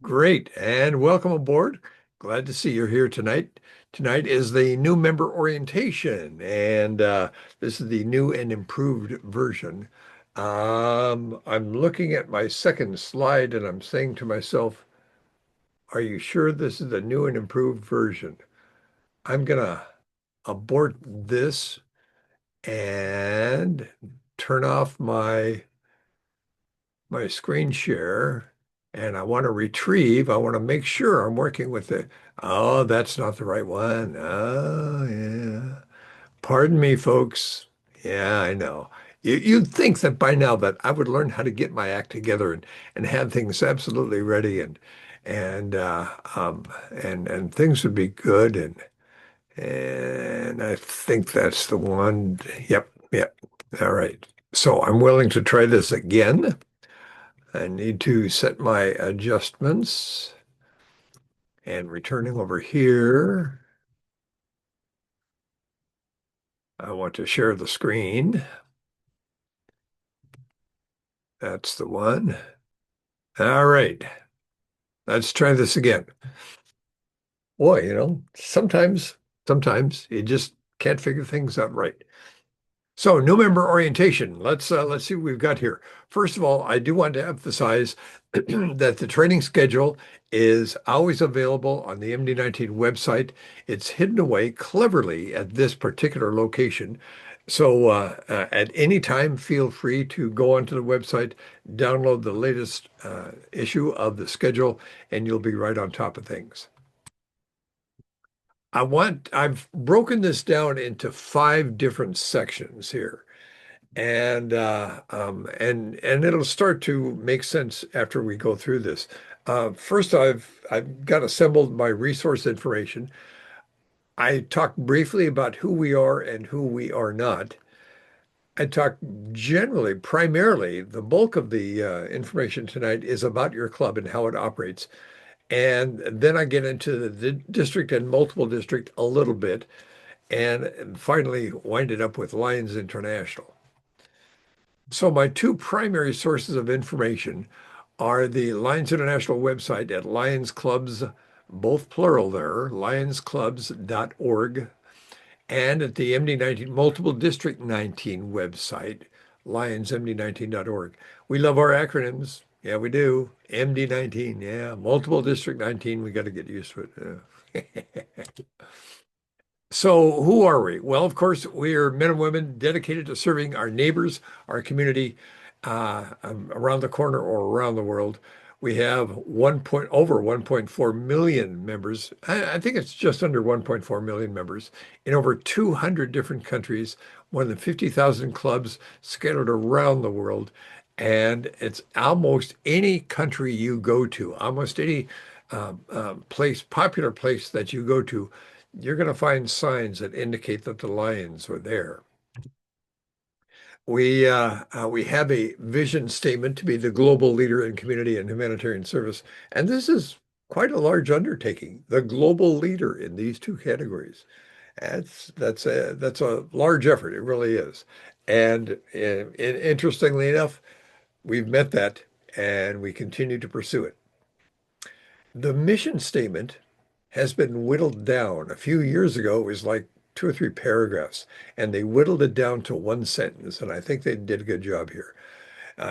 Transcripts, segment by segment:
Great, and welcome aboard. Glad to see you're here tonight. Tonight is the new member orientation, and this is the new and improved version. I'm looking at my second slide and I'm saying to myself, are you sure this is the new and improved version? I'm gonna abort this and turn off my screen share and I want to retrieve, I want to make sure I'm working with oh, that's not the right one. Oh, yeah. Pardon me, folks. Yeah, I know. You'd think that by now that I would learn how to get my act together and have things absolutely ready and and things would be good and I think that's the one. Yep, yep. All right. So I'm willing to try this again. I need to set my adjustments and returning over here. I want to share the screen. That's the one. All right, let's try this again. Boy, sometimes you just can't figure things out right. So, new member orientation. Let's see what we've got here. First of all, I do want to emphasize that the training schedule is always available on the MD19 website. It's hidden away cleverly at this particular location. So, at any time, feel free to go onto the website, download the latest issue of the schedule, and you'll be right on top of things. I've broken this down into 5 different sections here. And it'll start to make sense after we go through this. First, I've got assembled my resource information. I talked briefly about who we are and who we are not. I talk generally, primarily, the bulk of the information tonight is about your club and how it operates. And then I get into the district and multiple district a little bit, and finally wind it up with Lions International. So my 2 primary sources of information are the Lions International website at Lions Clubs, both plural there, lionsclubs.org, and at the MD19 Multiple District 19 website, lionsmd19.org. We love our acronyms. Yeah, we do. MD19, yeah. Multiple District 19, we got to get used to it. So who are we? Well, of course, we are men and women dedicated to serving our neighbors, our community, around the corner or around the world. We have over 1.4 million members. I think it's just under 1.4 million members in over 200 different countries, more than 50,000 clubs scattered around the world. And it's almost any country you go to, almost any popular place that you go to, you're going to find signs that indicate that the Lions are there. We have a vision statement to be the global leader in community and humanitarian service, and this is quite a large undertaking. The global leader in these 2 categories. That's a large effort. It really is. And interestingly enough, we've met that, and we continue to pursue it. The mission statement has been whittled down. A few years ago, it was like 2 or 3 paragraphs, and they whittled it down to one sentence, and I think they did a good job here.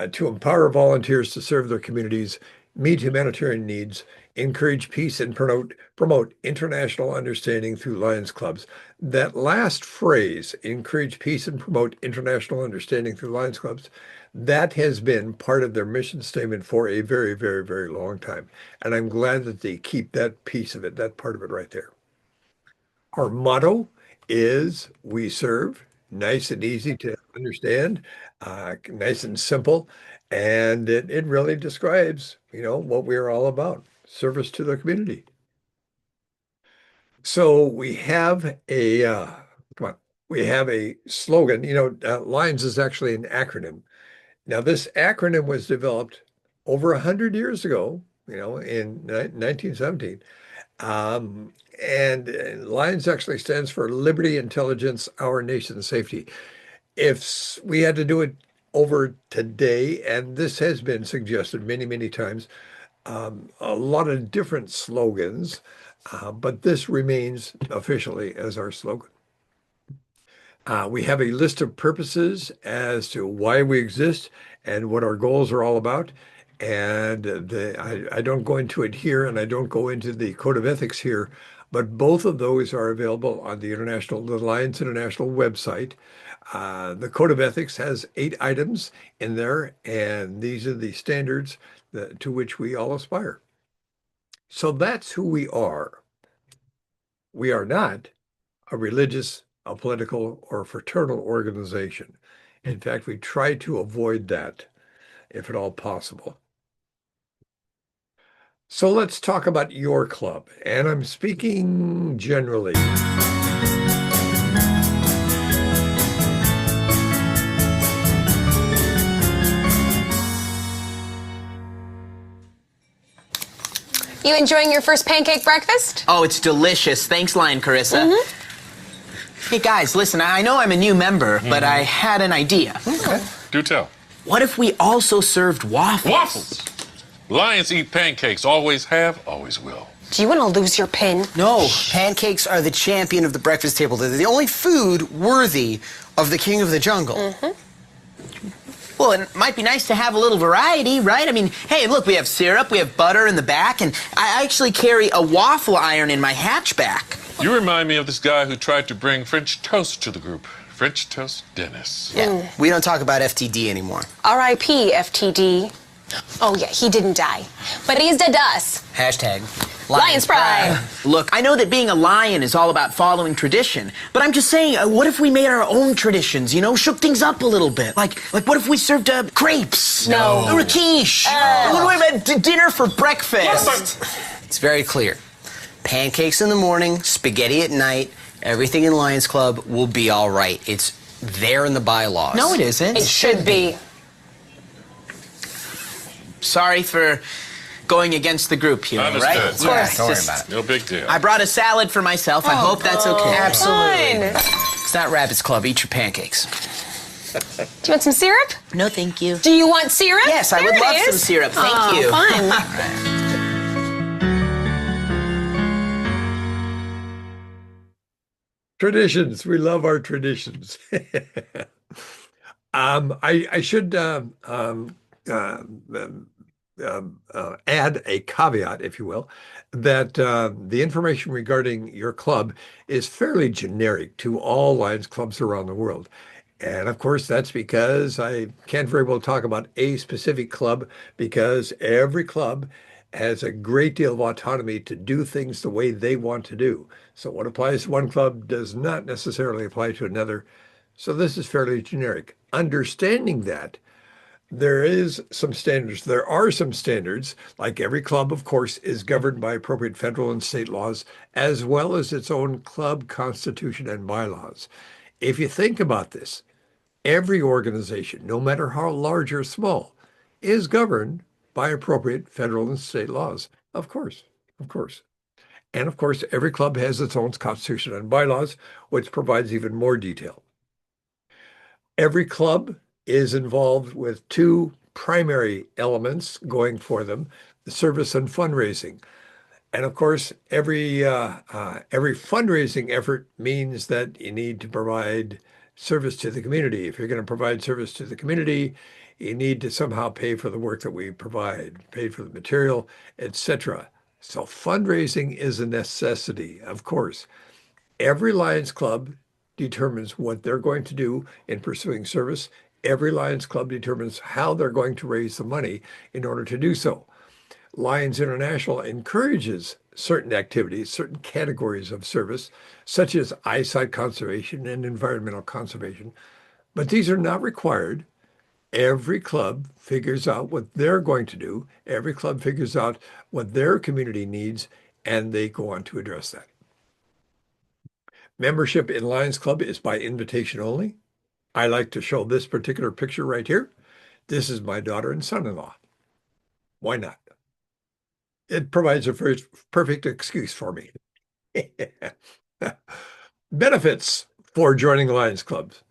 To empower volunteers to serve their communities, meet humanitarian needs, encourage peace, and promote international understanding through Lions Clubs. That last phrase, encourage peace and promote international understanding through Lions Clubs, that has been part of their mission statement for a very, very, very long time. And I'm glad that they keep that piece of it, that part of it right there. Our motto is we serve, nice and easy to understand, nice and simple. And it really describes, what we're all about, service to the community. So come on, we have a slogan. Lions is actually an acronym. Now, this acronym was developed over 100 years ago, in 1917. Um, and Lions actually stands for Liberty, Intelligence, Our Nation's Safety. If we had to do it over today, and this has been suggested many, many times, a lot of different slogans, but this remains officially as our slogan. We have a list of purposes as to why we exist and what our goals are all about. And I don't go into it here, and I don't go into the code of ethics here, but both of those are available on the Lions International website. The code of ethics has 8 items in there, and these are the standards to which we all aspire. So that's who we are. We are not a religious, a political, or a fraternal organization. In fact, we try to avoid that if at all possible. So let's talk about your club, and I'm speaking generally. You enjoying your first pancake breakfast? Oh, it's delicious. Thanks, Lion Carissa. Hey, guys, listen, I know I'm a new member, but I had an idea. Okay. Do tell. What if we also served waffles? Waffles! Lions eat pancakes. Always have, always will. Do you want to lose your pin? No, pancakes are the champion of the breakfast table. They're the only food worthy of the king of the jungle. Well, it might be nice to have a little variety, right? I mean, hey, look, we have syrup, we have butter in the back, and I actually carry a waffle iron in my hatchback. You remind me of this guy who tried to bring French toast to the group. French toast Dennis. Yeah, we don't talk about FTD anymore. R.I.P. FTD. Oh, yeah, he didn't die. But he's dead to us. Hashtag Lions Pride. Look, I know that being a lion is all about following tradition, but I'm just saying, what if we made our own traditions, you know, shook things up a little bit? Like what if we served crepes? No. Or a quiche? What about dinner for breakfast? It's very clear. Pancakes in the morning, spaghetti at night, everything in Lions Club will be all right. It's there in the bylaws. No, it isn't. It should be. Sorry for going against the group here, Understood. right? Of course. Don't worry about it. No big deal. I brought a salad for myself. I hope that's okay. Absolutely. Fine. It's not Rabbit's Club. Eat your pancakes. Do you want some syrup? No, thank you. Do you want syrup? Yes, I There would it love is. some syrup. Thank you. Fine. Traditions. We love our traditions. I should add a caveat, if you will, that the information regarding your club is fairly generic to all Lions clubs around the world. And of course, that's because I can't very well talk about a specific club, because every club has a great deal of autonomy to do things the way they want to do. So what applies to one club does not necessarily apply to another. So this is fairly generic. Understanding that, there is some standards. There are some standards, like every club, of course, is governed by appropriate federal and state laws, as well as its own club constitution and bylaws. If you think about this, every organization, no matter how large or small, is governed by appropriate federal and state laws. Of course, of course. And of course, every club has its own constitution and bylaws, which provides even more detail. Every club is involved with 2 primary elements going for them: the service and fundraising. And of course, every fundraising effort means that you need to provide service to the community. If you're going to provide service to the community, you need to somehow pay for the work that we provide, pay for the material, etc. So fundraising is a necessity, of course. Every Lions Club determines what they're going to do in pursuing service. Every Lions Club determines how they're going to raise the money in order to do so. Lions International encourages certain activities, certain categories of service, such as eyesight conservation and environmental conservation, but these are not required. Every club figures out what they're going to do. Every club figures out what their community needs, and they go on to address that. Membership in Lions Club is by invitation only. I like to show this particular picture right here. This is my daughter and son-in-law. Why not? It provides a perfect excuse for me. Benefits for joining Lions Clubs.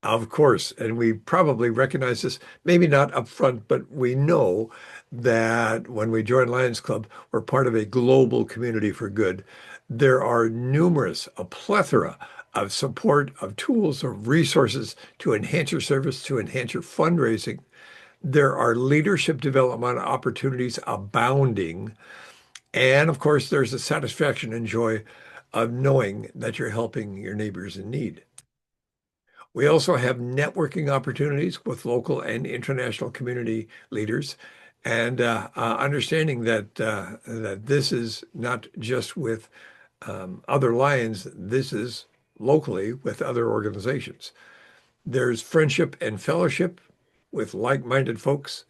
Of course, and we probably recognize this, maybe not upfront, but we know that when we join Lions Club, we're part of a global community for good. There are a plethora of support, of tools, of resources to enhance your service, to enhance your fundraising. There are leadership development opportunities abounding. And of course, there's the satisfaction and joy of knowing that you're helping your neighbors in need. We also have networking opportunities with local and international community leaders, and understanding that this is not just with other Lions, this is locally with other organizations. There's friendship and fellowship with like-minded folks,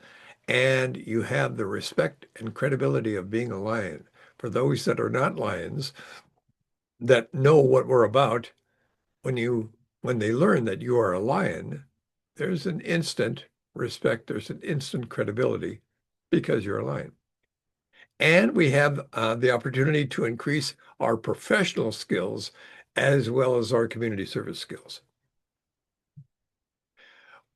and you have the respect and credibility of being a Lion. For those that are not Lions, that know what we're about, when you when they learn that you are a Lion, there's an instant respect, there's an instant credibility because you're a Lion. And we have the opportunity to increase our professional skills as well as our community service skills.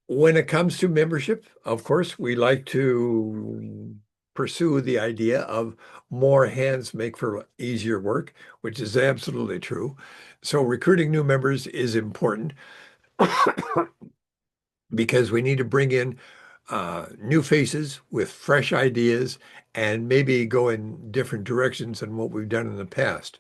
When it comes to membership, of course, we like to pursue the idea of more hands make for easier work, which is absolutely true. So recruiting new members is important because we need to bring in new faces with fresh ideas and maybe go in different directions than what we've done in the past.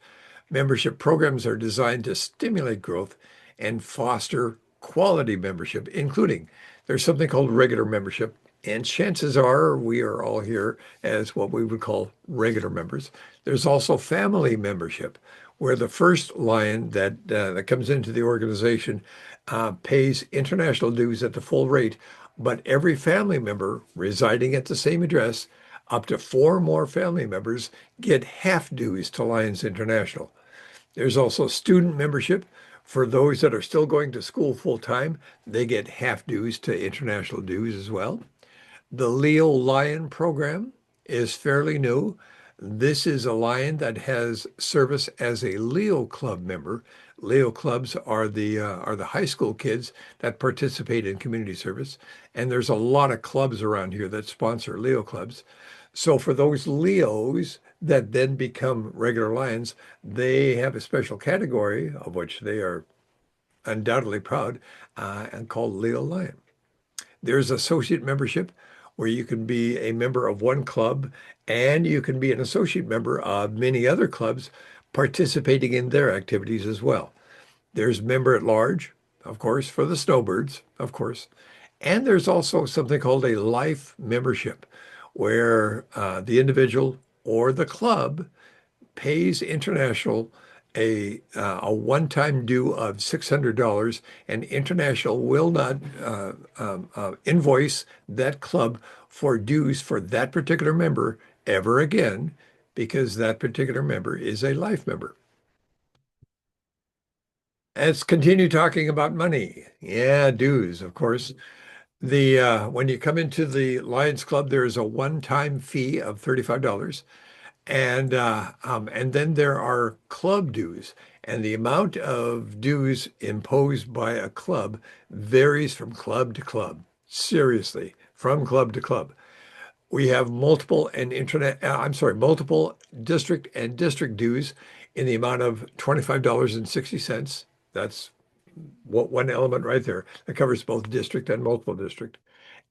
Membership programs are designed to stimulate growth and foster quality membership, including there's something called regular membership. And chances are we are all here as what we would call regular members. There's also family membership, where the first Lion that comes into the organization pays international dues at the full rate, but every family member residing at the same address, up to 4 more family members, get half dues to Lions International. There's also student membership. For those that are still going to school full time, they get half dues to international dues as well. The Leo Lion program is fairly new. This is a Lion that has service as a Leo Club member. Leo clubs are the high school kids that participate in community service, and there's a lot of clubs around here that sponsor Leo clubs. So for those Leos that then become regular Lions, they have a special category of which they are undoubtedly proud and called Leo Lion. There's associate membership, where you can be a member of one club and you can be an associate member of many other clubs participating in their activities as well. There's member at large, of course, for the snowbirds, of course. And there's also something called a life membership, where the individual or the club pays international a one-time due of $600, and international will not invoice that club for dues for that particular member ever again, because that particular member is a life member. Let's continue talking about money. Yeah, dues, of course. When you come into the Lions Club, there is a one-time fee of $35. And then there are club dues, and the amount of dues imposed by a club varies from club to club. Seriously, from club to club. We have multiple district and district dues in the amount of $25.60. That's one element right there that covers both district and multiple district.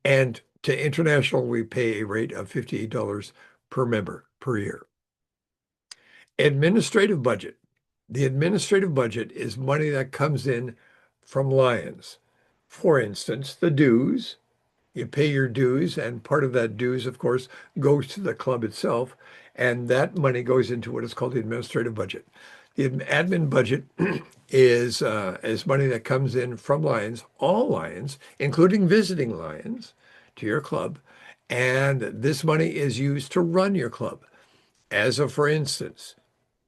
And to international, we pay a rate of $58 per member per year. Administrative budget. The administrative budget is money that comes in from Lions. For instance, the dues. You pay your dues, and part of that dues, of course, goes to the club itself, and that money goes into what is called the administrative budget. The admin budget is money that comes in from Lions, all Lions, including visiting Lions, to your club, and this money is used to run your club. As of, for instance,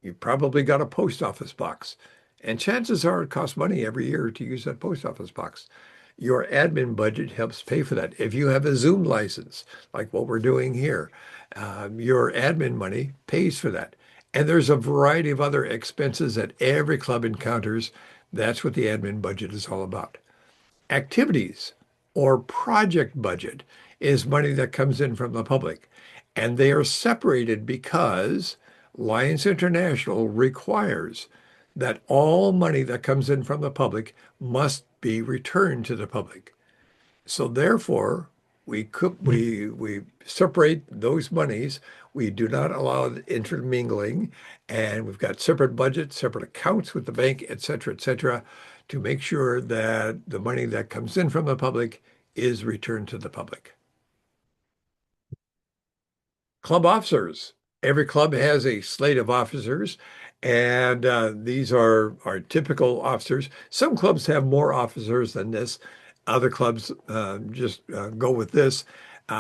you've probably got a post office box, and chances are it costs money every year to use that post office box. Your admin budget helps pay for that. If you have a Zoom license, like what we're doing here, your admin money pays for that. And there's a variety of other expenses that every club encounters. That's what the admin budget is all about. Activities or project budget is money that comes in from the public. And they are separated because Lions International requires that all money that comes in from the public must be returned to the public. So therefore, we separate those monies. We do not allow intermingling, and we've got separate budgets, separate accounts with the bank, et cetera, to make sure that the money that comes in from the public is returned to the public. Club officers. Every club has a slate of officers, and these are typical officers. Some clubs have more officers than this. Other clubs just go with this.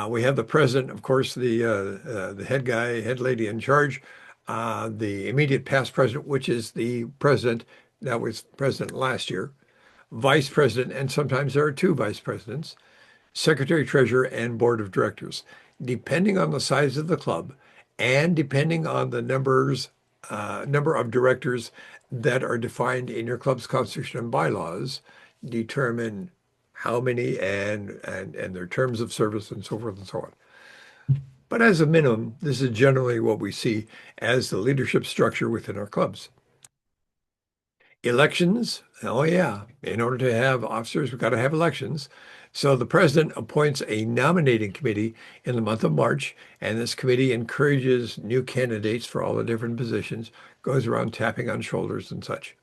We have the president, of course, the head guy, head lady in charge, the immediate past president, which is the president that was president last year, vice president, and sometimes there are two vice presidents, secretary, treasurer, and board of directors. Depending on the size of the club and depending on the number of directors that are defined in your club's constitution and bylaws, determine how many and their terms of service and so forth and so on. But as a minimum, this is generally what we see as the leadership structure within our clubs. Elections, oh yeah, in order to have officers, we've got to have elections. So the president appoints a nominating committee in the month of March, and this committee encourages new candidates for all the different positions, goes around tapping on shoulders and such.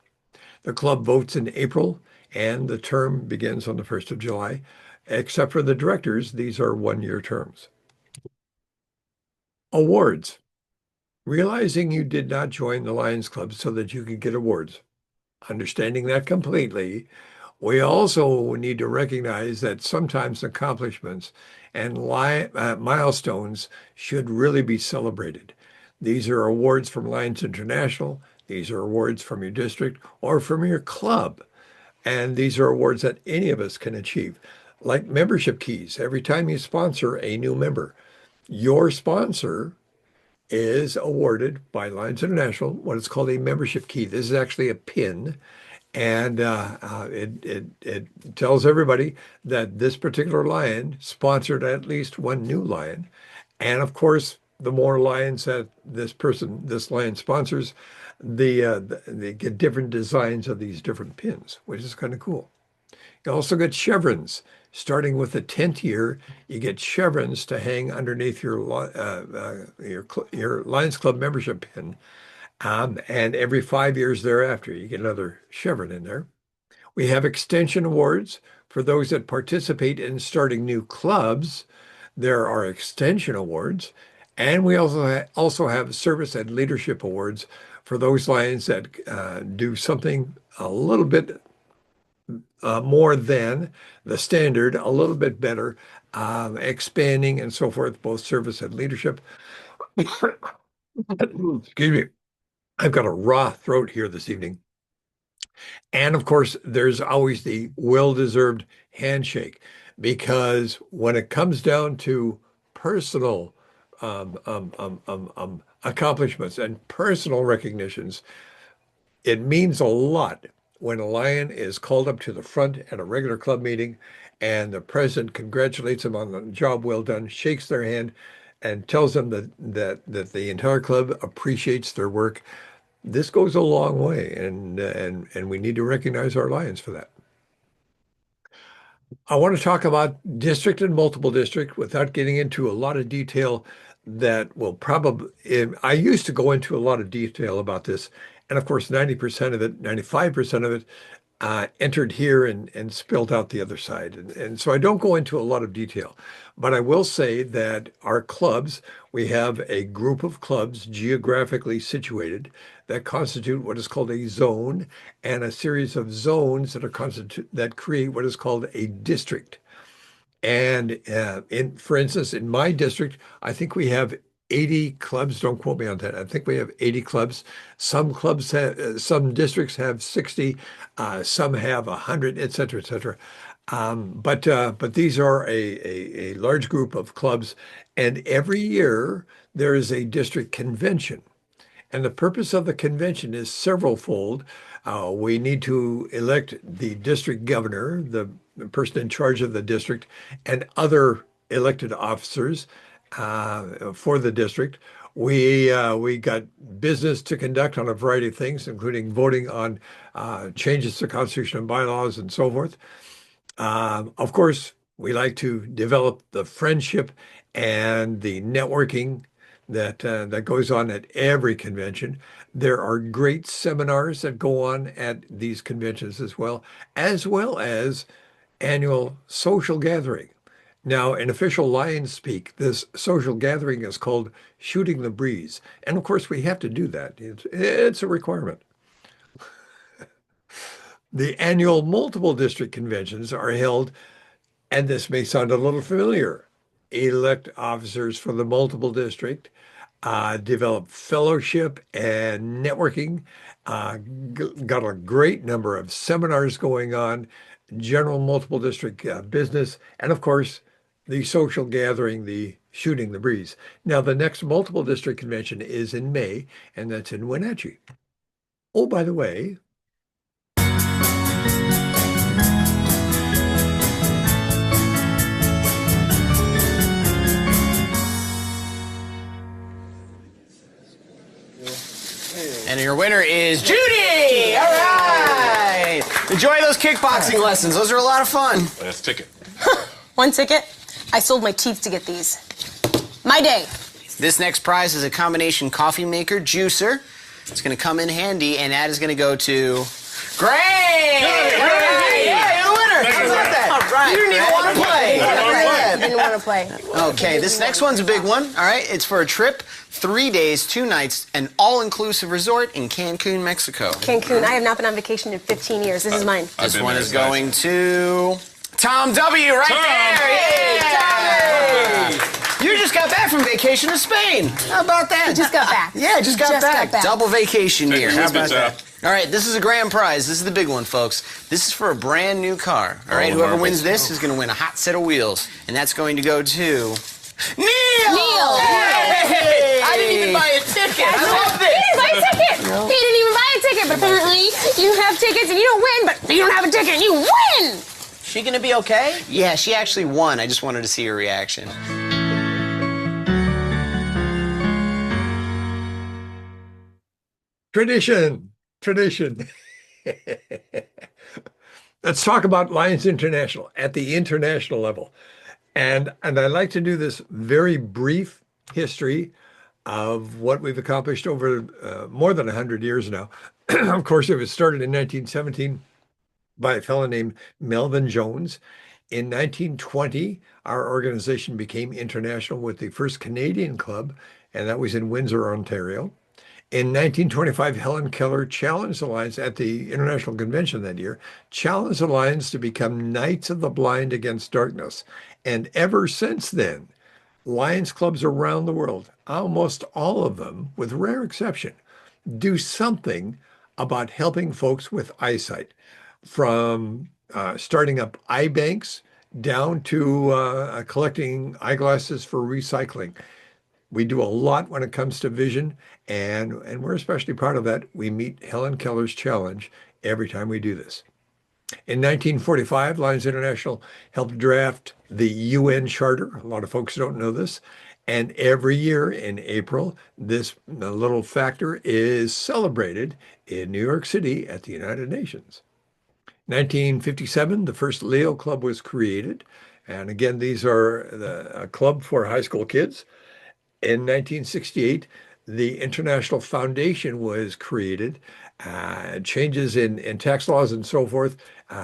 The club votes in April, and the term begins on the 1st of July. Except for the directors, these are one-year terms. Awards. Realizing you did not join the Lions Club so that you could get awards. Understanding that completely, we also need to recognize that sometimes accomplishments and milestones should really be celebrated. These are awards from Lions International. These are awards from your district or from your club. And these are awards that any of us can achieve. Like membership keys, every time you sponsor a new member, your sponsor is awarded by Lions International what is called a membership key. This is actually a pin, and it tells everybody that this particular lion sponsored at least one new lion. And of course, the more lions that this lion sponsors, they get different designs of these different pins, which is kind of cool. You also get chevrons. Starting with the 10th year, you get chevrons to hang underneath your Lions Club membership pin. And every 5 years thereafter, you get another chevron in there. We have extension awards for those that participate in starting new clubs. There are extension awards. And we also have service and leadership awards for those Lions that do something a little bit more than the standard, a little bit better, expanding and so forth, both service and leadership. Excuse me. I've got a raw throat here this evening. And of course, there's always the well-deserved handshake, because when it comes down to personal accomplishments and personal recognitions, it means a lot when a Lion is called up to the front at a regular club meeting and the president congratulates them on the job well done, shakes their hand, and tells them that the entire club appreciates their work. This goes a long way, and we need to recognize our Lions for that. I want to talk about district and multiple district without getting into a lot of detail that will probably, I used to go into a lot of detail about this. And of course, 90% of it, 95% of it entered here and spilled out the other side. And so I don't go into a lot of detail, but I will say that our clubs, we have a group of clubs geographically situated that constitute what is called a zone, and a series of zones that create what is called a district. And for instance, in my district, I think we have 80 clubs. Don't quote me on that. I think we have 80 clubs. Some districts have 60, some have 100, et cetera, et cetera. But these are a large group of clubs, and every year there is a district convention. And the purpose of the convention is several-fold. We need to elect the district governor, the the person in charge of the district, and other elected officers for the district. We got business to conduct on a variety of things, including voting on changes to constitution and bylaws and so forth. Of course, we like to develop the friendship and the networking that goes on at every convention. There are great seminars that go on at these conventions as well as annual social gathering. Now, in official Lions speak, this social gathering is called shooting the breeze. And of course, we have to do that. It's a requirement. The annual multiple district conventions are held, and this may sound a little familiar. Elect officers for the multiple district, develop fellowship and networking, got a great number of seminars going on, general multiple district business, and of course, the social gathering, the shooting the breeze. Now, the next multiple district convention is in May, and that's in Wenatchee. Oh, by the way, And your winner is Judy! All right! Enjoy those kickboxing lessons. Those are a lot of fun. Last ticket. One ticket. I sold my teeth to get these. My day. This next prize is a combination coffee maker juicer. It's going to come in handy, and that is going to go to Greg! All right. Yeah, you're the winner. How about that? All right. You didn't even want to play. I didn't want to play. Okay, this next one's a big one. All right, it's for a trip, 3 days, 2 nights, an all-inclusive resort in Cancun, Mexico. Cancun. I have not been on vacation in 15 years. This is mine. This one is going to Tom W. right there. Yeah. You just got back from vacation to Spain. How about that? I just got back. Yeah, just got back. Double vacation Take year. your How about biscuits that? All right, this is a grand prize. This is the big one, folks. This is for a brand new car. All right, whoever wins this is going to win a hot set of wheels, and that's going to go to Neil. Neil. Hey! I didn't even buy a ticket. I love this. He didn't buy a ticket. He didn't even buy a ticket, but apparently you have tickets and you don't win, but you don't have a ticket and you win. She gonna be okay? Yeah, she actually won. I just wanted to see her reaction. Tradition. Let's talk about Lions International at the international level. And I'd like to do this very brief history of what we've accomplished over more than 100 years now. Of course, it was started in 1917 by a fellow named Melvin Jones. In 1920, our organization became international with the first Canadian club, and that was in Windsor, Ontario. In 1925, Helen Keller challenged the Lions at the International Convention that year, challenged the Lions to become Knights of the Blind Against Darkness. And ever since then, Lions clubs around the world, almost all of them, with rare exception, do something about helping folks with eyesight, from starting up eye banks down to collecting eyeglasses for recycling. We do a lot when it comes to vision, and we're especially proud of that. We meet Helen Keller's challenge every time we do this. In 1945, Lions International helped draft the UN Charter. A lot of folks don't know this. And every year in April, this little factor is celebrated in New York City at the United Nations. 1957, the first Leo Club was created. And again, these are a club for high school kids. In 1968, the International Foundation was created. Changes in tax laws and so forth,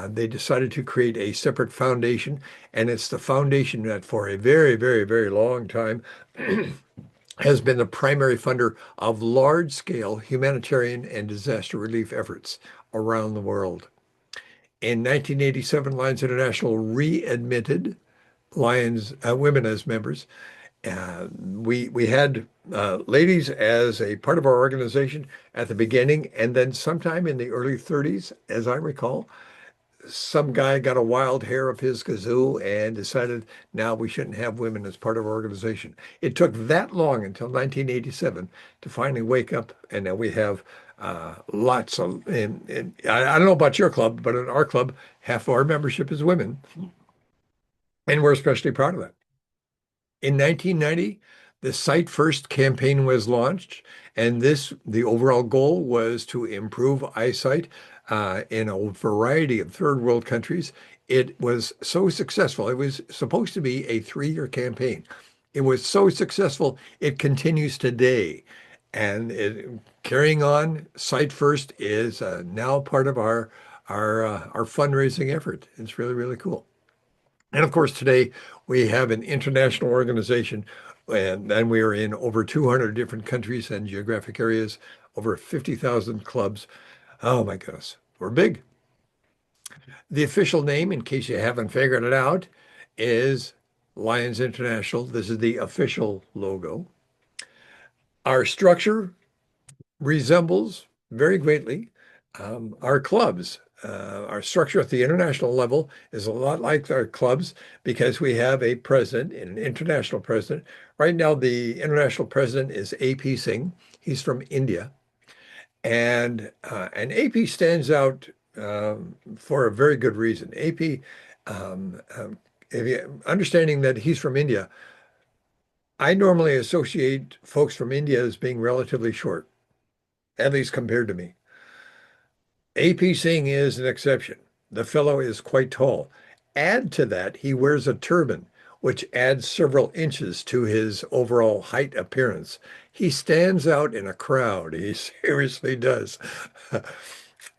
they decided to create a separate foundation. And it's the foundation that for a very, very, very long time has been the primary funder of large-scale humanitarian and disaster relief efforts around the world. In 1987, Lions International readmitted Lions women as members. We had ladies as a part of our organization at the beginning, and then sometime in the early 30s, as I recall, some guy got a wild hair up his kazoo and decided now we shouldn't have women as part of our organization. It took that long until 1987 to finally wake up, and now we have lots of. And I don't know about your club, but in our club, half of our membership is women, and we're especially proud of that. In 1990, the Sight First campaign was launched, and the overall goal was to improve eyesight in a variety of third world countries. It was so successful. It was supposed to be a 3-year campaign. It was so successful, it continues today. And carrying on, Sight First is now part of our fundraising effort. It's really, really cool. And of course, today we have an international organization, and we are in over 200 different countries and geographic areas, over 50,000 clubs. Oh my goodness, we're big. The official name, in case you haven't figured it out, is Lions International. This is the official logo. Our structure resembles very greatly our clubs. Our structure at the international level is a lot like our clubs because we have a president and an international president. Right now, the international president is AP Singh. He's from India. And AP stands out for a very good reason. AP, understanding that he's from India, I normally associate folks from India as being relatively short, at least compared to me. AP Singh is an exception. The fellow is quite tall. Add to that, he wears a turban, which adds several inches to his overall height appearance. He stands out in a crowd. He seriously does.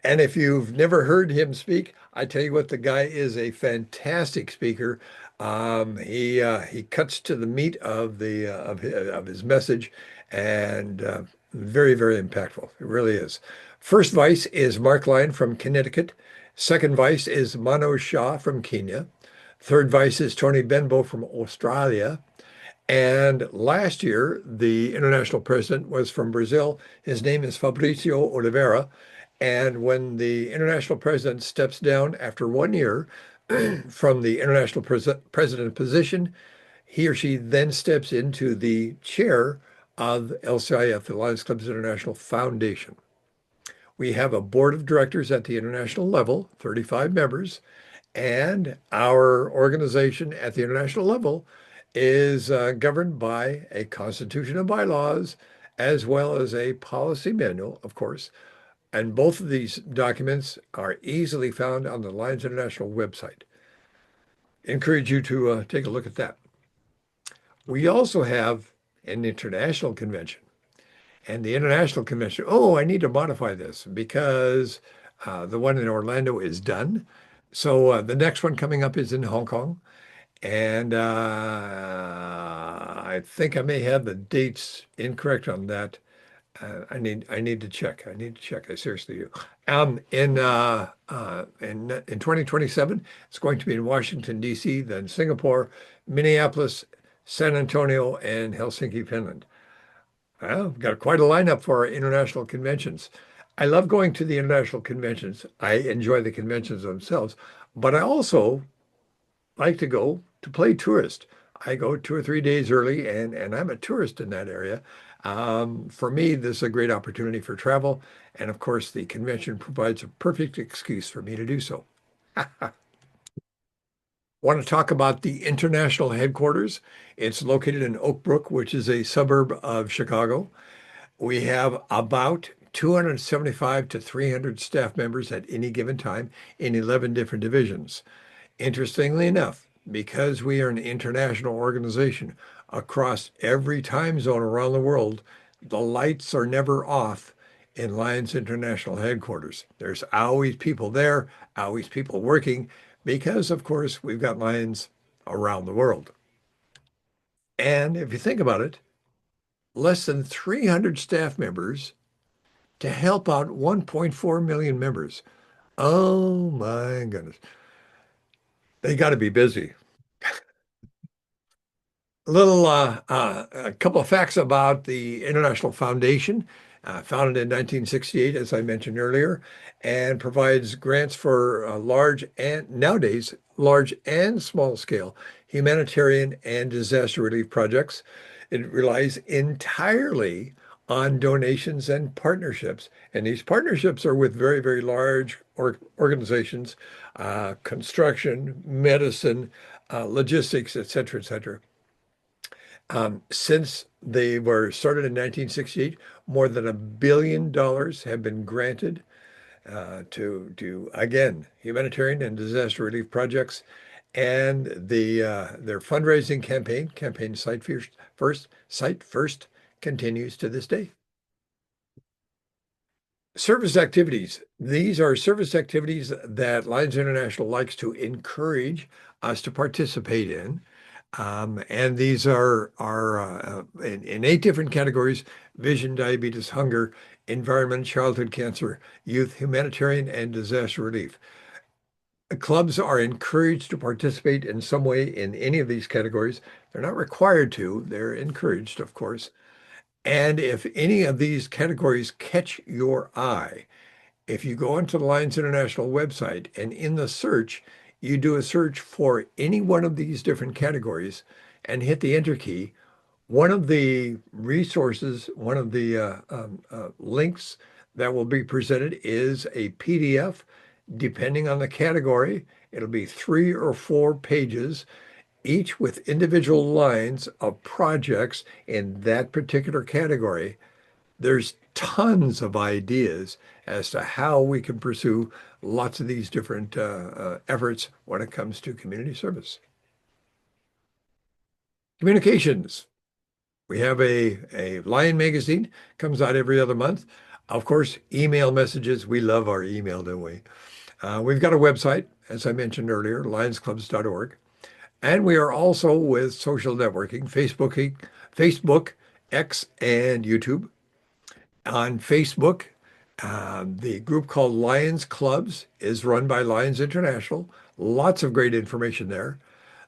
And if you've never heard him speak, I tell you what, the guy is a fantastic speaker. He cuts to the meat of his message, and very, very impactful. It really is. First vice is Mark Lyon from Connecticut. Second vice is Manoj Shah from Kenya. Third vice is Tony Benbow from Australia. And last year, the international president was from Brazil. His name is Fabricio Oliveira. And when the international president steps down after 1 year from the international president position, he or she then steps into the chair of LCIF, the Lions Clubs International Foundation. We have a board of directors at the international level, 35 members, and our organization at the international level is governed by a constitution and bylaws, as well as a policy manual, of course. And both of these documents are easily found on the Lions International website. Encourage you to take a look at that. We also have an international convention. And the international convention, I need to modify this because the one in Orlando is done. So the next one coming up is in Hong Kong. And I think I may have the dates incorrect on that. I need to check. I seriously do. In 2027, it's going to be in Washington, D.C., then Singapore, Minneapolis, San Antonio, and Helsinki, Finland. Well, we've got quite a lineup for our international conventions. I love going to the international conventions. I enjoy the conventions themselves, but I also like to go to play tourist. I go 2 or 3 days early, and I'm a tourist in that area. For me, this is a great opportunity for travel. And of course, the convention provides a perfect excuse for me to do so. Want to talk about the international headquarters? It's located in Oak Brook, which is a suburb of Chicago. We have about 275 to 300 staff members at any given time in 11 different divisions. Interestingly enough, because we are an international organization across every time zone around the world, the lights are never off in Lions International headquarters. There's always people there, always people working, because of course we've got Lions around the world. And if you think about it, less than 300 staff members to help out 1.4 million members. Oh my goodness. They got to be busy. A couple of facts about the International Foundation. founded in 1968, as I mentioned earlier, and provides grants for nowadays large and small scale humanitarian and disaster relief projects. It relies entirely on donations and partnerships. And these partnerships are with very, very large organizations, construction, medicine, logistics, et cetera, et cetera. Since they were started in 1968, more than $1 billion have been granted to again humanitarian and disaster relief projects, and their fundraising campaign Site First, continues to this day. Service activities. These are service activities that Lions International likes to encourage us to participate in. And these are in 8 different categories: vision, diabetes, hunger, environment, childhood cancer, youth, humanitarian, and disaster relief. Clubs are encouraged to participate in some way in any of these categories. They're not required to, they're encouraged, of course. And if any of these categories catch your eye, if you go onto the Lions International website and in the search, you do a search for any one of these different categories and hit the enter key, one of the resources, one of the links that will be presented is a PDF. Depending on the category, it'll be 3 or 4 pages, each with individual lines of projects in that particular category. There's tons of ideas as to how we can pursue lots of these different efforts when it comes to community service. Communications. We have a Lion magazine, comes out every other month. Of course, email messages. We love our email, don't we? We've got a website, as I mentioned earlier, lionsclubs.org. And we are also with social networking, Facebook, X, and YouTube. On Facebook, the group called Lions Clubs is run by Lions International. Lots of great information there.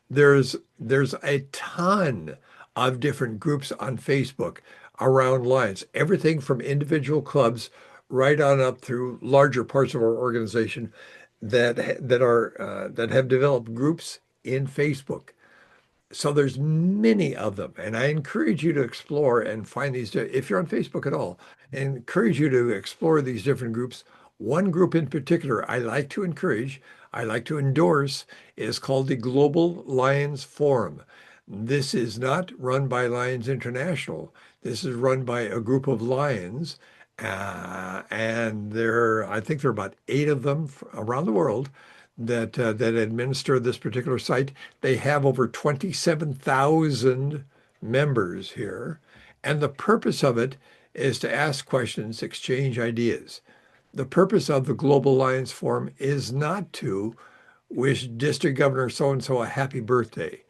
There's a ton of different groups on Facebook around Lions, everything from individual clubs right on up through larger parts of our organization that have developed groups in Facebook. So there's many of them, and I encourage you to explore and find these. If you're on Facebook at all, I encourage you to explore these different groups. One group in particular I like to endorse is called the Global Lions Forum. This is not run by Lions International. This is run by a group of Lions, and I think there are about 8 of them around the world that administer this particular site. They have over 27,000 members here, and the purpose of it is to ask questions, exchange ideas. The purpose of the Global Lions Forum is not to wish District Governor so-and-so a happy birthday,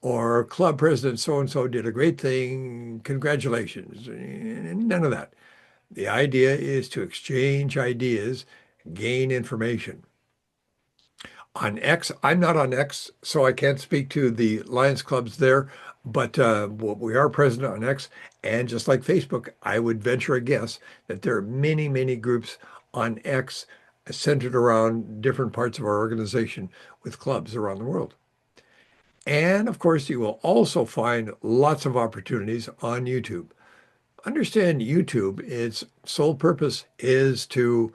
or Club President so-and-so did a great thing, congratulations. None of that. The idea is to exchange ideas, gain information. On X, I'm not on X, so I can't speak to the Lions Clubs there, but we are present on X. And just like Facebook, I would venture a guess that there are many, many groups on X centered around different parts of our organization with clubs around the world. And of course, you will also find lots of opportunities on YouTube. Understand YouTube, its sole purpose is to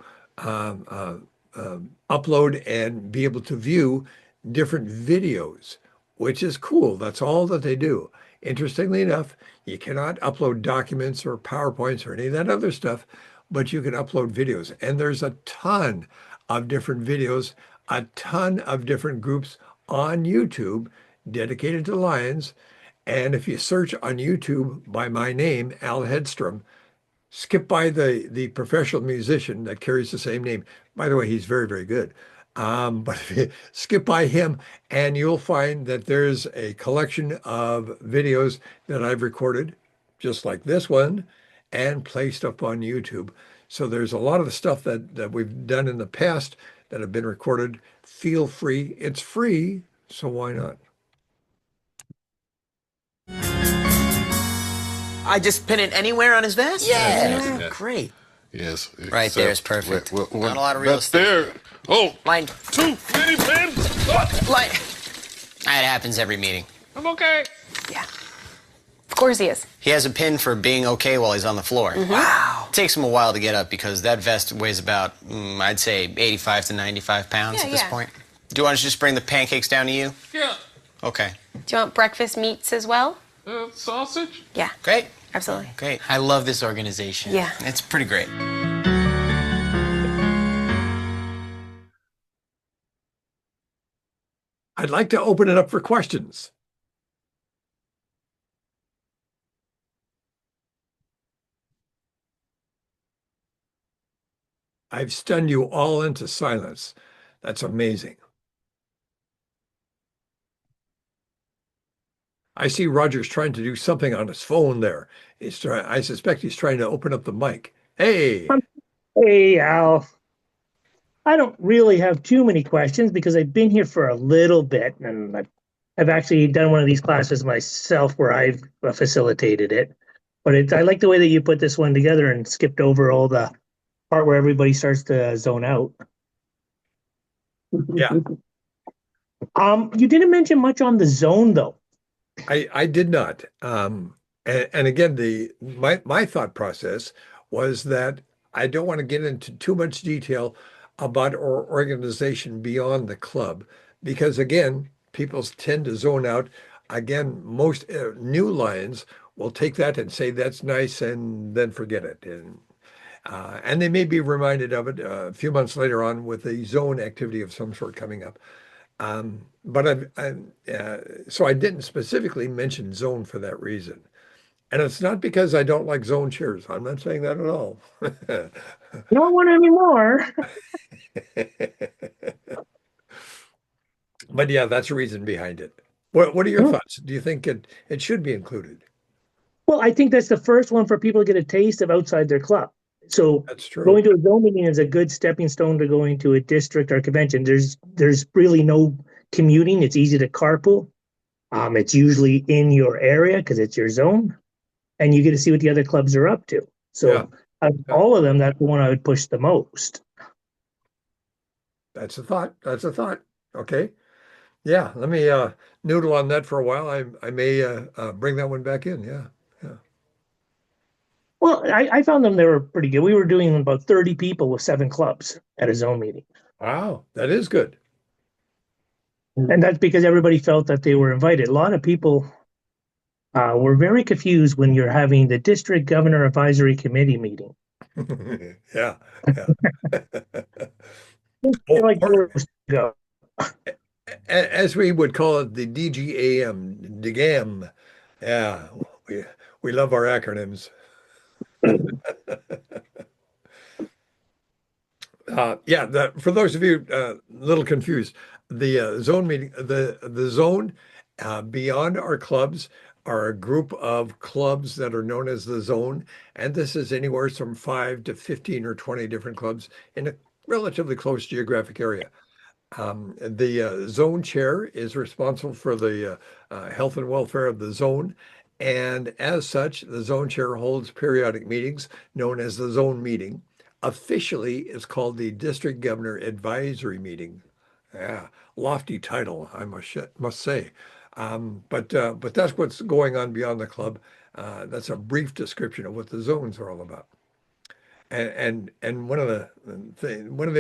upload and be able to view different videos, which is cool. That's all that they do. Interestingly enough, you cannot upload documents or PowerPoints or any of that other stuff, but you can upload videos. And there's a ton of different videos, a ton of different groups on YouTube dedicated to Lions. And if you search on YouTube by my name, Al Hedstrom, skip by the professional musician that carries the same name. By the way, he's very, very good. But if you skip by him, and you'll find that there's a collection of videos that I've recorded, just like this one, and placed up on YouTube. So there's a lot of the stuff that we've done in the past that have been recorded. Feel free. It's free, so why not? I just pin it anywhere on his vest? Yeah. Great. Yes. Right there is perfect. Well, Not a lot of real That's estate. there. Oh, Line. too many pins. Oh, Line. That happens every meeting. I'm okay. Yeah. Of course he is. He has a pin for being okay while he's on the floor. Wow. It takes him a while to get up because that vest weighs about, I'd say, 85 to 95 pounds Yeah, at this yeah. point. Do you want to just bring the pancakes down to you? Yeah. Okay. Do you want breakfast meats as well? Sausage? Yeah, Great. absolutely. Great. I love this organization. Yeah. It's pretty great. I'd like to open it up for questions. I've stunned you all into silence. That's amazing. I see Roger's trying to do something on his phone there. I suspect he's trying to open up the mic. Hey, Hey, Al. I don't really have too many questions because I've been here for a little bit and I've actually done one of these classes myself where I've facilitated it. But I like the way that you put this one together and skipped over all the part where everybody starts to zone out. Yeah. You didn't mention much on the zone though. I did not. And again, my thought process was that I don't want to get into too much detail about our organization beyond the club, because again, people tend to zone out. Again, most new Lions will take that and say that's nice and then forget it. And they may be reminded of it a few months later on with a zone activity of some sort coming up. So I didn't specifically mention zone for that reason. And it's not because I don't like zone chairs. I'm not saying that at all. Not one anymore. But yeah, that's the reason behind it. What are your thoughts? Do you think it should be included? Well, I think that's the first one for people to get a taste of outside their club. So That's true. going to a zone meeting is a good stepping stone to going to a district or convention. There's really no commuting. It's easy to carpool. It's usually in your area because it's your zone, and you get to see what the other clubs are up to. So Yeah. out of all of them, that's the one I would push the most. That's a thought. That's a thought. Okay. Yeah, let me noodle on that for a while. I may bring that one back in. Yeah. Well, I found they were pretty good. We were doing about 30 people with 7 clubs at a zone meeting. Wow, that is good. And that's because everybody felt that they were invited. A lot of people were very confused when you're having the district governor advisory committee meeting. Yeah. They're like, Or- go. as we would call it, the DGAM, DGAM. Yeah, we love our acronyms. For those of you a little confused, the zone meeting, the zone beyond our clubs are a group of clubs that are known as the zone, and this is anywhere from 5 to 15 or 20 different clubs in a relatively close geographic area. The zone chair is responsible for the health and welfare of the zone. And as such, the zone chair holds periodic meetings known as the zone meeting. Officially, it's called the District Governor Advisory Meeting. Yeah, lofty title, I must say. But that's what's going on beyond the club. That's a brief description of what the zones are all about. And one of the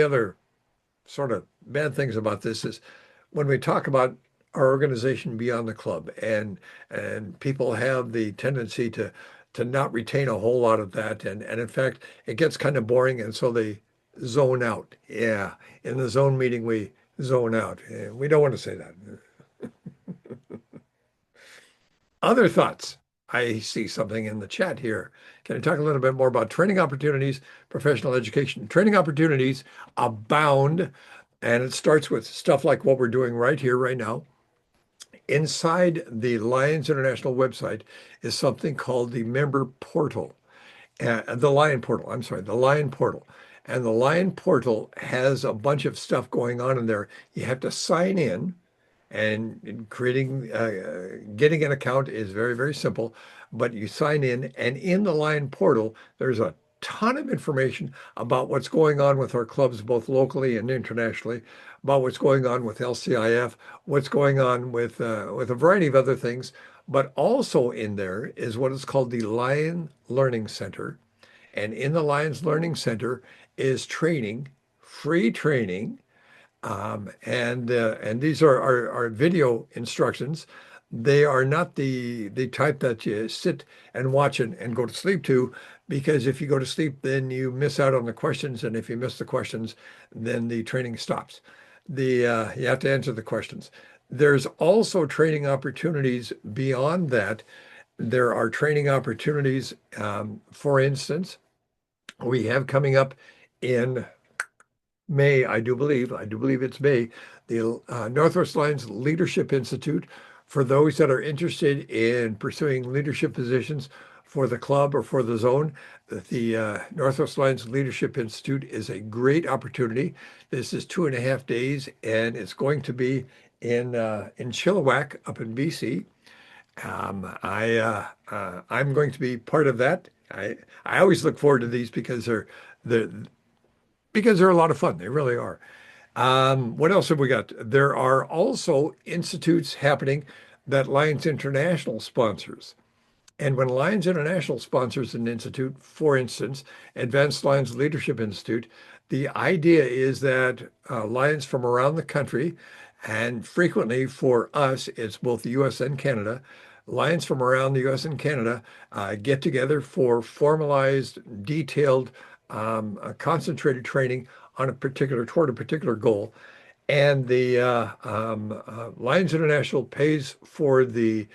other sort of bad things about this is when we talk about our organization beyond the club, and people have the tendency to not retain a whole lot of that, and in fact it gets kind of boring, and so they zone out. Yeah, in the zone meeting we zone out. We don't want to say that. Other thoughts? I see something in the chat here. Can I talk a little bit more about training opportunities, professional education? Training opportunities abound, and it starts with stuff like what we're doing right here, right now. Inside the Lions International website is something called the member portal, the Lion portal. I'm sorry, the Lion portal. And the Lion portal has a bunch of stuff going on in there. You have to sign in, and getting an account is very, very simple, but you sign in, and in the Lion portal, there's a ton of information about what's going on with our clubs, both locally and internationally, about what's going on with LCIF, what's going on with a variety of other things. But also in there is what is called the Lion Learning Center. And in the Lions Learning Center is training, free training, and these are our video instructions. They are not the type that you sit and watch and go to sleep to, because if you go to sleep, then you miss out on the questions, and if you miss the questions, then the training stops. You have to answer the questions. There's also training opportunities beyond that. There are training opportunities, for instance, we have coming up in May, I do believe it's May, the Northwest Lions Leadership Institute, for those that are interested in pursuing leadership positions for the club or for the zone. The Northwest Lions Leadership Institute is a great opportunity. This is 2.5 days, and it's going to be in Chilliwack up in BC. I'm going to be part of that. I always look forward to these because they're a lot of fun. They really are. What else have we got? There are also institutes happening that Lions International sponsors. And when Lions International sponsors an institute, for instance, Advanced Lions Leadership Institute, the idea is that Lions from around the country, and frequently for us, it's both the US and Canada, Lions from around the US and Canada get together for formalized, detailed, concentrated training on toward a particular goal. And the Lions International pays for the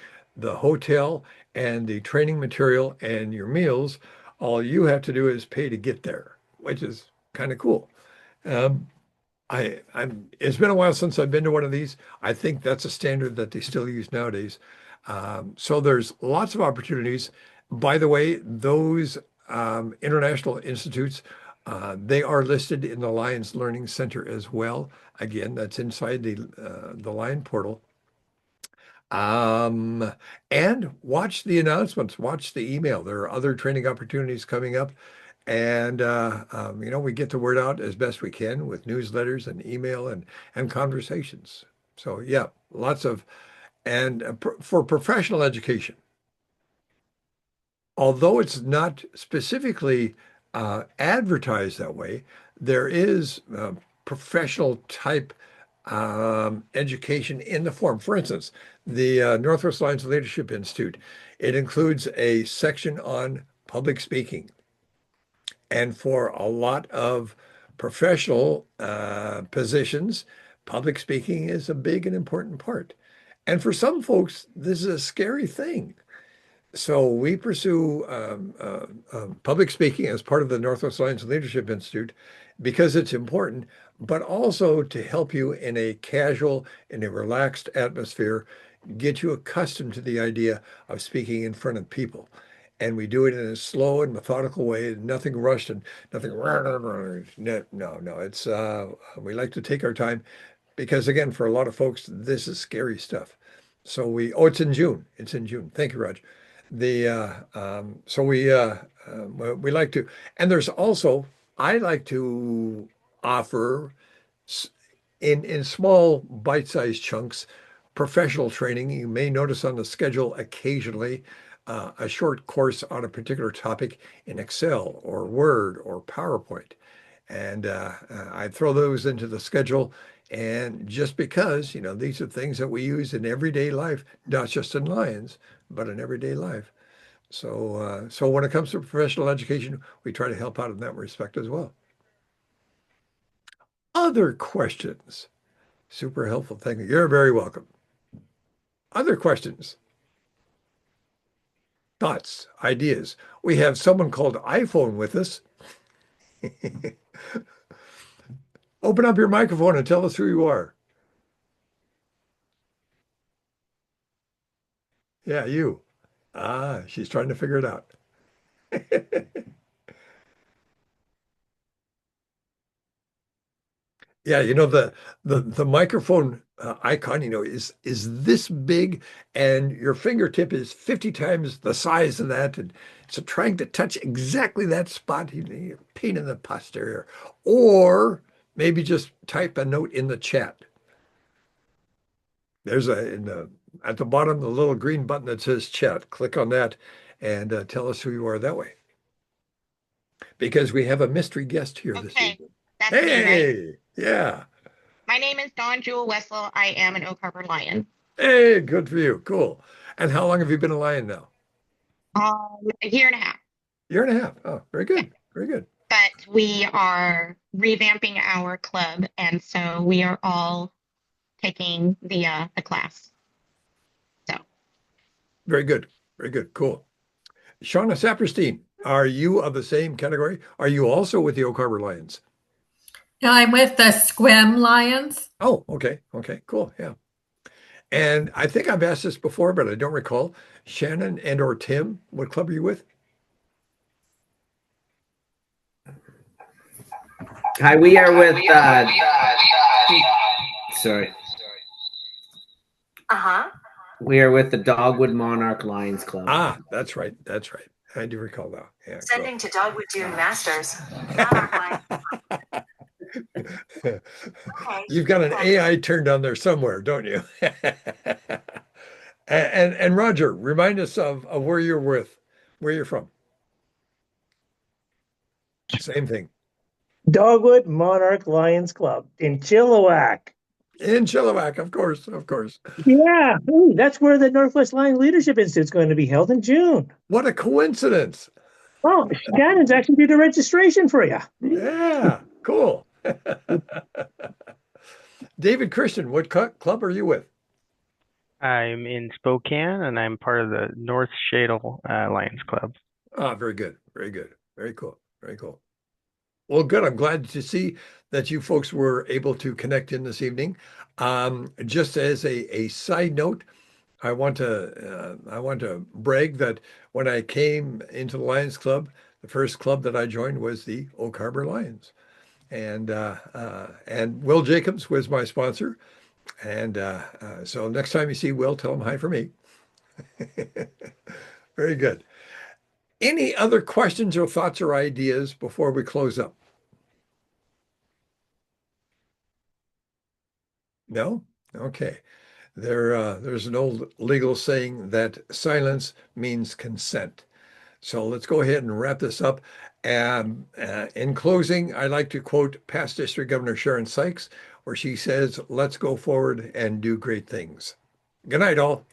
hotel and the training material and your meals. All you have to do is pay to get there, which is kind of cool. Um, it's been a while since I've been to one of these. I think that's a standard that they still use nowadays. So there's lots of opportunities. By the way, those international institutes, they are listed in the Lions Learning Center as well. Again, that's inside the Lion portal. And watch the announcements, watch the email. There are other training opportunities coming up. And, we get the word out as best we can with newsletters and email and conversations. So, yeah, for professional education, although it's not specifically advertised that way, there is professional type education in the form. For instance, the Northwest Lions Leadership Institute, it includes a section on public speaking. And for a lot of professional positions, public speaking is a big and important part. And for some folks, this is a scary thing. So we pursue public speaking as part of the Northwest Lions Leadership Institute because it's important, but also to help you in a casual, in a relaxed atmosphere, get you accustomed to the idea of speaking in front of people. And we do it in a slow and methodical way, nothing rushed and nothing. No. It's we like to take our time because, again, for a lot of folks, this is scary stuff. So it's in June. It's in June. Thank you, Raj. So we like to, and there's also, I like to offer in small bite-sized chunks, professional training. You may notice on the schedule occasionally a short course on a particular topic in Excel or Word or PowerPoint. And I throw those into the schedule. And just because, these are things that we use in everyday life, not just in Lions, but in everyday life. So when it comes to professional education, we try to help out in that respect as well. Other questions? Super helpful. Thank you. You're very welcome. Other questions? Thoughts, ideas? We have someone called iPhone with us. Open up your microphone and tell us who you are. Yeah, you. She's trying to figure it out. Yeah, the microphone icon, is this big, and your fingertip is 50 times the size of that, and so trying to touch exactly that spot, pain in the posterior, or maybe just type a note in the chat. There's at the bottom, the little green button that says chat. Click on that and tell us who you are that way, because we have a mystery guest here this Okay, evening. that's me, right? Hey, yeah. My name is Dawn Jewel Wessel. I am an Oak Harbor Lion. Hey, good for you. Cool. And how long have you been a Lion now? A year and a half. Year and a half. Oh, very good. Very good. But we are revamping our club, and so we are all taking the class. So Very good. Very good. Cool. Shauna Saperstein, are you of the same category? Are you also with the Oak Harbor Lions? No, I'm with the Squim Lions. Oh, okay. Okay, cool. Yeah. And I think I've asked this before, but I don't recall. Shannon and or Tim, what club are you with? Hi, we are with sorry. We are with the Dogwood Monarch Lions Club. Ah, that's right. That's right. I do recall that. Yeah, Sending to Dogwood Dune Masters. You've got an AI turned on there somewhere, don't you? and Roger, remind us of where where you're from. Same thing. Dogwood Monarch Lions Club in Chilliwack. In Chilliwack, of course, of course. Yeah, ooh, that's where the Northwest Lion Leadership Institute is going to be held in June. What a coincidence. Oh, Shannon's actually did the registration for you. Yeah, cool. David Christian, what club are you with? I'm in Spokane, and I'm part of the North Shadle Lions Club. Ah, very good. Very good. Very cool. Very cool. Well, good. I'm glad to see that you folks were able to connect in this evening. Just as a side note, I want to brag that when I came into the Lions Club, the first club that I joined was the Oak Harbor Lions, and Will Jacobs was my sponsor. And so next time you see Will, tell him hi for me. Very good. Any other questions or thoughts or ideas before we close up? No? Okay. There's an old legal saying that silence means consent. So let's go ahead and wrap this up. In closing, I'd like to quote past District Governor Sharon Sykes, where she says, "Let's go forward and do great things." Good night, all.